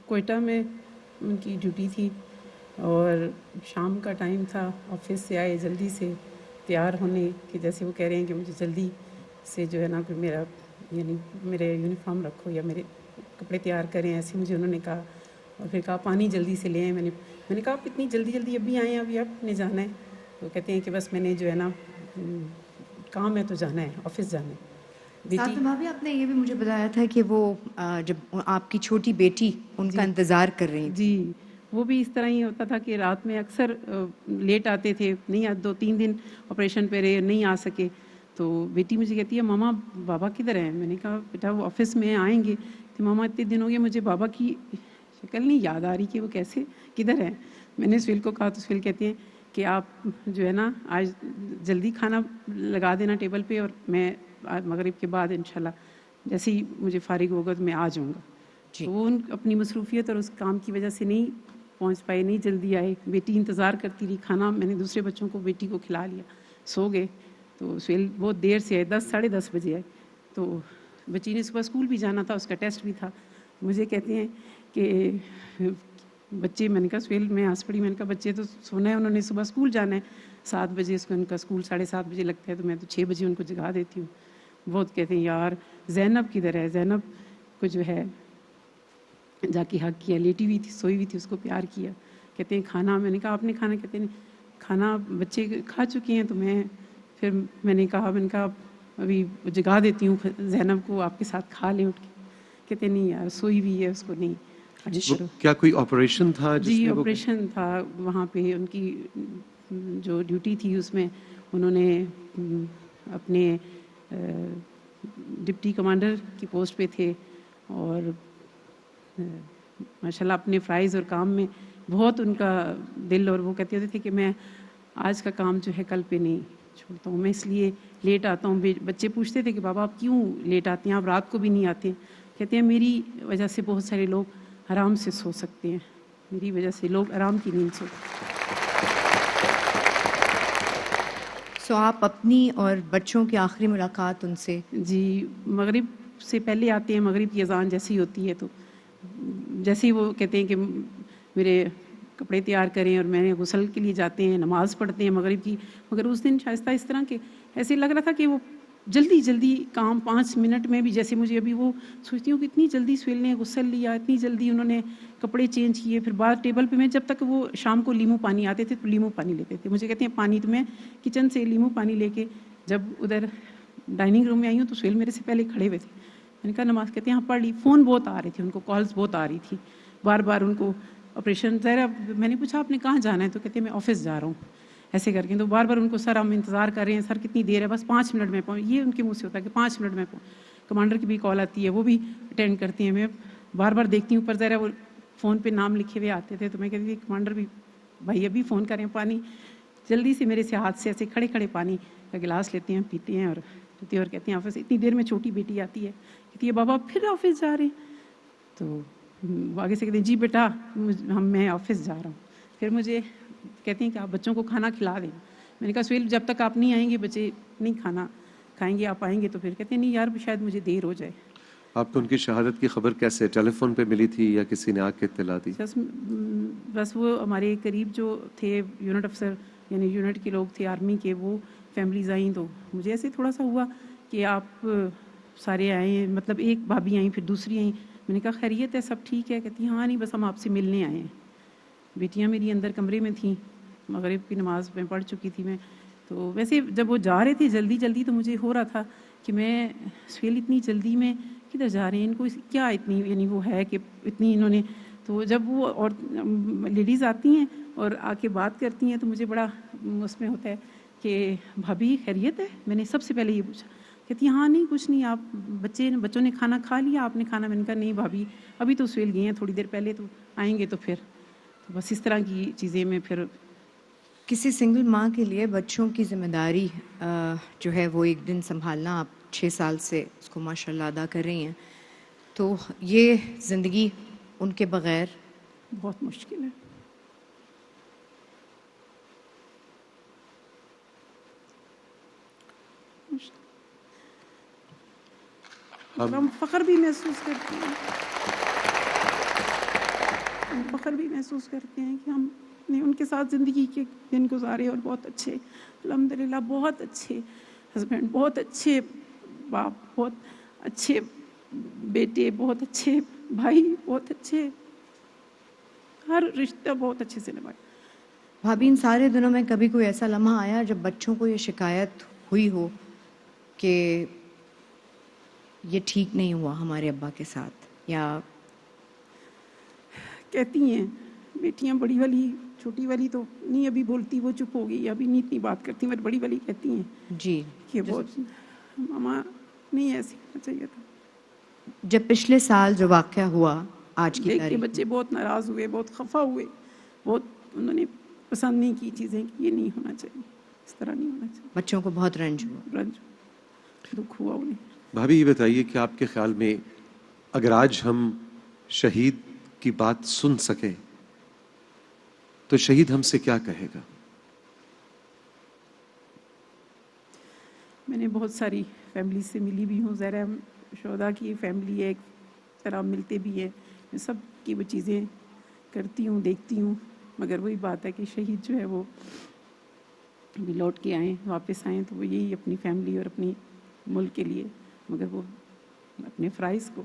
کوئٹہ میں ان کی ڈیوٹی تھی اور شام کا ٹائم تھا، آفس سے آئے جلدی سے تیار ہونے کہ جیسے وہ کہہ رہے ہیں کہ مجھے جلدی سے جو ہے نا کوئی میرا یعنی میرے یونیفارم رکھو یا میرے کپڑے تیار کریں، ایسے مجھے انہوں نے کہا. اور پھر کہا پانی جلدی سے لے آئیں. میں نے کہا آپ اتنی جلدی جلدی ابھی آئے ہیں، ابھی آپ نے جانا ہے؟ تو کہتے ہیں کہ بس میں نے جو ہے نا کام ہے تو جانا ہے، آفس جانا ہے. بیٹی ساتھ بھابھی آپ نے یہ بھی مجھے بتایا تھا کہ وہ جب آپ کی چھوٹی بیٹی ان کا انتظار کر رہی تھی. جی وہ بھی اس طرح ہی ہوتا تھا کہ رات میں اکثر لیٹ آتے تھے، نہیں 2-3 دن آپریشن پہ رہے، نہیں آ سکے. تو بیٹی مجھے کہتی ہے ماما بابا کدھر ہیں؟ میں نے کہا بیٹا وہ آفس میں آئیں گے. تو ماما اتنے دن ہو گئے مجھے بابا کی شکل نہیں یاد آ رہی کہ وہ کیسے کدھر ہے. میں نے سہیل کو کہا تو سہیل کہتے ہیں کہ آپ جو ہے نا آج جلدی کھانا لگا دینا ٹیبل پہ اور میں مغرب کے بعد انشاءاللہ جیسے ہی مجھے فارغ ہوگا تو میں آ جاؤں گا. تو وہ اپنی مصروفیت اور اس کام کی وجہ سے نہیں پہنچ پائے، نہیں جلدی آئے. بیٹی انتظار کرتی رہی، کھانا میں نے دوسرے بچوں کو بیٹی کو کھلا لیا، سو گئے. تو سہیل بہت دیر سے آئے، 10 ساڑھے 10 بجے آئے. تو بچی نے صبح اسکول بھی جانا تھا، اس کا ٹیسٹ بھی تھا. مجھے کہتے ہیں کہ بچے، میں نے کہا سہیل میں ہنس پڑی، میں نے کہا بچے تو سونا ہے، انہوں نے صبح اسکول جانا ہے 7 بجے، اس کو ان کا اسکول 7:30 بجے لگتا ہے، تو میں تو 6 بجے ان کو جگا دیتی ہوں. بہت کہتے ہیں یار زینب کدھر ہے؟ زینب کو جو ہے جا کے حق کیا، لیٹی ہوئی تھی، سوئی ہوئی تھی، اس کو پیار کیا. کہتے ہیں کھانا، میں نے کہا آپ نے کھانا؟ کہتے ہیں کھانا بچے کھا چکے ہیں. تو میں نے کہا ابھی جگا دیتی ہوں زینب کو، آپ کے ساتھ کھا لیں اٹھ کے. کہتے نہیں یار سوئی ہوئی ہے، اس کو نہیں آگے کرو. کیا کوئی آپریشن تھا جس جی میں آپریشن تھا وہاں پہ، ان کی جو ڈیوٹی تھی اس میں انہوں نے اپنے ڈپٹی کمانڈر کی پوسٹ پہ تھے اور ماشاء اللہ اپنے فرائض اور کام میں بہت ان کا دل، اور وہ کہتے تھے کہ میں آج کا کام جو ہے کل پہ نہیں چھوڑتا ہوں، میں اس لیے لیٹ آتا ہوں. بچے پوچھتے تھے کہ بابا آپ کیوں لیٹ آتے ہیں، آپ رات کو بھی نہیں آتے؟ کہتے ہیں میری وجہ سے بہت سارے لوگ آرام سے سو سکتے ہیں، میری وجہ سے لوگ آرام کی نیند سوتے. سو آپ اپنی اور بچوں کی آخری ملاقات ان سے؟ جی مغرب سے پہلے آتے ہیں، مغرب کی اذان جیسی ہوتی ہے تو جیسے ہی وہ کہتے ہیں کہ میرے کپڑے تیار کریں اور میں نے غسل کے لیے جاتے ہیں، نماز پڑھتے ہیں مغرب کی. مگر اس دن شائستہ اس طرح کہ ایسے لگ رہا تھا کہ وہ جلدی جلدی کام 5 منٹ میں بھی، جیسے مجھے ابھی وہ سوچتی ہوں کہ اتنی جلدی سہیل نے غسل لیا، اتنی جلدی انہوں نے کپڑے چینج کیے. پھر بعد ٹیبل پہ میں جب تک وہ شام کو لیمو پانی آتے تھے تو لیمو پانی لیتے تھے. مجھے کہتے ہیں پانی، تو میں کچن سے لیمو پانی لے کے جب ادھر ڈائننگ روم میں آئی ہوں تو سہیل میرے سے پہلے کھڑے ہوئے تھے. میں نے کہا نماز، کہتے ہیں ہاں پڑھ لی. فون بہت آ رہے تھے ان کو، کالز بہت آ رہی تھی بار بار ان کو. آپریشن ظاہر، میں نے پوچھا آپ نے کہاں جانا ہے؟ تو کہتے ہیں میں آفس جا رہا ہوں ایسے کر کے. تو بار بار ان کو سر ہم انتظار کر رہے ہیں، سر کتنی دیر ہے؟ بس 5 منٹ میں پہنچ. یہ ان کے منہ سے ہوتا ہے کہ 5 منٹ میں کمانڈر کی بھی کال آتی ہے، وہ بھی اٹینڈ کرتے ہیں. میں بار بار دیکھتی ہوں اوپر، ذرا وہ فون پہ نام لکھے ہوئے آتے تھے تو میں کہتی تھی کمانڈر بھی بھائی ابھی فون کریں پانی. جلدی سے میرے سے ہاتھ سے ایسے کھڑے کھڑے پانی کا گلاس لیتے ہیں، پیتے ہیں اور کہتے ہیں آفس. اتنی دیر میں چھوٹی بیٹی آتی ہے، کہتی ہے بابا پھر آفس جا رہے ہیں؟ تو آگے سے کہتے ہیں جی بیٹا میں آفس جا رہا ہوں. پھر مجھے کہتے ہیں کہ آپ بچوں کو کھانا کھلا دیں. میں نے کہا سہیل جب تک آپ نہیں آئیں گے بچے نہیں کھانا کھائیں گے، آپ آئیں گے تو پھر. کہتے ہیں نہیں یار شاید مجھے دیر ہو جائے. آپ کو ان کی شہادت کی خبر کیسے، ٹیلی فون پہ ملی تھی یا کسی نے آ کے اطلاع دی؟ بس وہ ہمارے قریب جو تھے یونٹ افسر، یعنی یونٹ کے لوگ تھے آرمی کے، وہ فیملیز آئیں تو مجھے ایسے تھوڑا سا ہوا کہ آپ سارے آئے ہیں، مطلب ایک بھابھی آئیں پھر دوسری آئیں. میں نے کہا خیریت ہے، سب ٹھیک ہے؟ کہتی ہاں نہیں بس ہم آپ سے ملنے آئے ہیں. بیٹیاں میری اندر کمرے میں تھیں، مغرب کی نماز میں پڑھ چکی تھی میں. تو ویسے جب وہ جا رہے تھے جلدی جلدی تو مجھے ہو رہا تھا کہ میں سہیل اتنی جلدی میں کدھر جا رہے ہیں، ان کو کیا اتنی یعنی وہ ہے کہ اتنی انہوں نے. تو جب وہ اور لیڈیز آتی ہیں اور آ کے بات کرتی ہیں تو مجھے بڑا اس میں ہوتا ہے کہ بھابھی خیریت ہے؟ میں نے سب سے پہلے یہ پوچھا. کہتی ہاں نہیں کچھ نہیں، آپ بچوں نے کھانا کھا لیا؟ آپ نے کھانا؟ میں نے کہا نہیں بھابھی ابھی تو سہیل گئی ہیں تھوڑی دیر پہلے، تو آئیں گے تو پھر. تو بس اس طرح کی چیزیں میں پھر. کسی سنگل ماں کے لیے بچوں کی ذمہ داری جو ہے وہ ایک دن سنبھالنا، آپ 6 سال سے اس کو ماشاء اللہ ادا کر رہی ہیں، تو یہ زندگی ان کے بغیر بہت مشکل ہے. ہم فخر بھی محسوس کرتے ہیں. ہم فخر بھی محسوس کرتے ہیں کہ ہم نے ان کے ساتھ زندگی کے دن گزارے اور بہت اچھے الحمدللہ بہت اچھے ہسبینڈ، بہت اچھے باپ، بہت اچھے بیٹے، بہت اچھے بھائی، بہت اچھے ہر رشتہ بہت اچھے سے نبھایا۔ بھابھی ان سارے دنوں میں کبھی کوئی ایسا لمحہ آیا جب بچوں کو یہ شکایت ہوئی ہو کہ یہ ٹھیک نہیں ہوا ہمارے ابا کے ساتھ؟ یا کہتی ہیں بیٹیاں، بڑی والی، چھوٹی والی تو نہیں ابھی بولتی، وہ چپ ہو گئی، ابھی نہیں اتنی بات کرتی، مگر بڑی والی کہتی ہیں جی کہ بہت ماما نہیں ایسے ہونا چاہیے تھا۔ جب پچھلے سال جو واقعہ ہوا آج کی دیکھ کے تاریخ بچے بہت ناراض ہوئے، بہت خفا ہوئے، بہت انہوں نے پسند نہیں کی چیزیں کہ یہ نہیں ہونا چاہیے، اس طرح نہیں ہونا چاہیے، بچوں کو بہت رنج ہوا۔ رنج دکھ ہوا انہیں۔ بھابھی یہ بتائیے کہ آپ کے خیال میں اگر آج ہم شہید کی بات سن سکیں تو شہید ہم سے کیا کہے گا؟ میں نے بہت ساری فیملی سے ملی بھی ہوں، ظاہر ہے شہداء کی فیملی ہے، ایک طرح ملتے بھی ہیں، میں سب کی وہ چیزیں کرتی ہوں، دیکھتی ہوں، مگر وہی بات ہے کہ شہید جو ہے وہ ابھی لوٹ کے آئیں، واپس آئیں تو وہ یہی اپنی فیملی اور اپنی ملک کے لیے، مگر وہ اپنے فرائض کو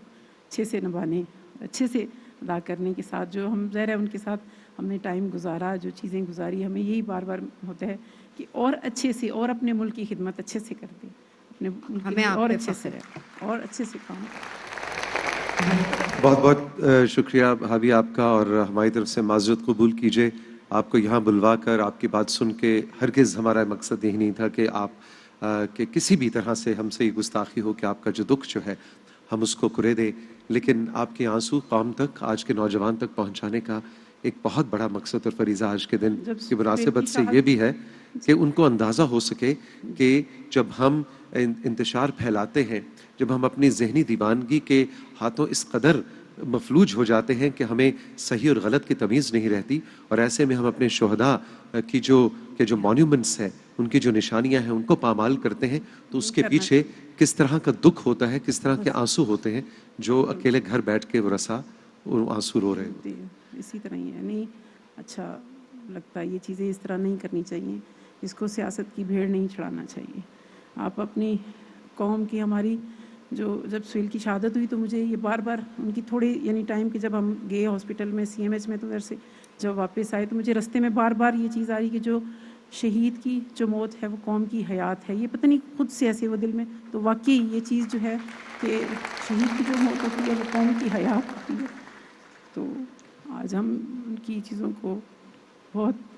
اچھے سے نبھانے، اچھے سے ادا کرنے کے ساتھ جو ہم ظاہر ہے ان کے ساتھ ہم نے ٹائم گزارا، جو چیزیں گزاری، ہمیں یہی بار بار ہوتا ہے کہ اور اچھے سے اور اپنے ملک کی خدمت اچھے سے کر دیں، اپنے ملک کے ہمیں لیے آپ اور پہ اچھے فخر سے رہیں اور اچھے سے کام کریں۔ بہت بہت شکریہ بھابھی آپ کا، اور ہماری طرف سے معذرت قبول کیجیے آپ کو یہاں بلوا کر، آپ کی بات سن کے۔ ہرگز ہمارا مقصد یہی نہیں تھا کہ آپ کہ کسی بھی طرح سے ہم سے یہ گستاخی ہو کہ آپ کا جو دکھ جو ہے ہم اس کو کرے دیں، لیکن آپ کے آنسو قوم تک، آج کے نوجوان تک پہنچانے کا ایک بہت بڑا مقصد اور فریضہ آج کے دن جب کی سہیل مناسبت کی سے یہ شہادت، بھی ہے کہ ان کو اندازہ ہو سکے کہ جب ہم انتشار پھیلاتے ہیں، جب ہم اپنی ذہنی دیوانگی کے ہاتھوں اس قدر مفلوج ہو جاتے ہیں کہ ہمیں صحیح اور غلط کی تمیز نہیں رہتی، اور ایسے میں ہم اپنے شہداء کی جو مانیومنٹس ہیں، ان کی جو نشانیاں ہیں، ان کو پامال کرتے ہیں، تو اس کے پیچھے کس طرح کا دکھ ہوتا ہے، کس طرح کے آنسو ہوتے ہیں، جو اکیلے گھر بیٹھ کے وہ رسا وہ آنسو رو رہے ہوتے ہیں۔ اسی طرح ہی ہے، نہیں اچھا لگتا، یہ چیزیں اس طرح نہیں کرنی چاہیے، اس کو سیاست کی بھیڑ نہیں چڑھانا چاہیے۔ آپ اپنی قوم کی، ہماری جب سہیل کی شہادت ہوئی تو مجھے یہ بار بار ان کی تھوڑی یعنی ٹائم کے جب ہم گئے ہاسپٹل میں CMH میں، تو ادھر سے جب واپس آئے تو مجھے رستے میں بار بار یہ چیز آ رہی کہ جو شہید کی جو موت ہے وہ قوم کی حیات ہے، یہ پتہ نہیں خود سے ایسے وہ دل میں، تو واقعی یہ چیز جو ہے کہ شہید کی جو موت ہوتی ہے وہ قوم کی حیات ہوتی ہے۔ تو آج ہم ان کی چیزوں کو بہت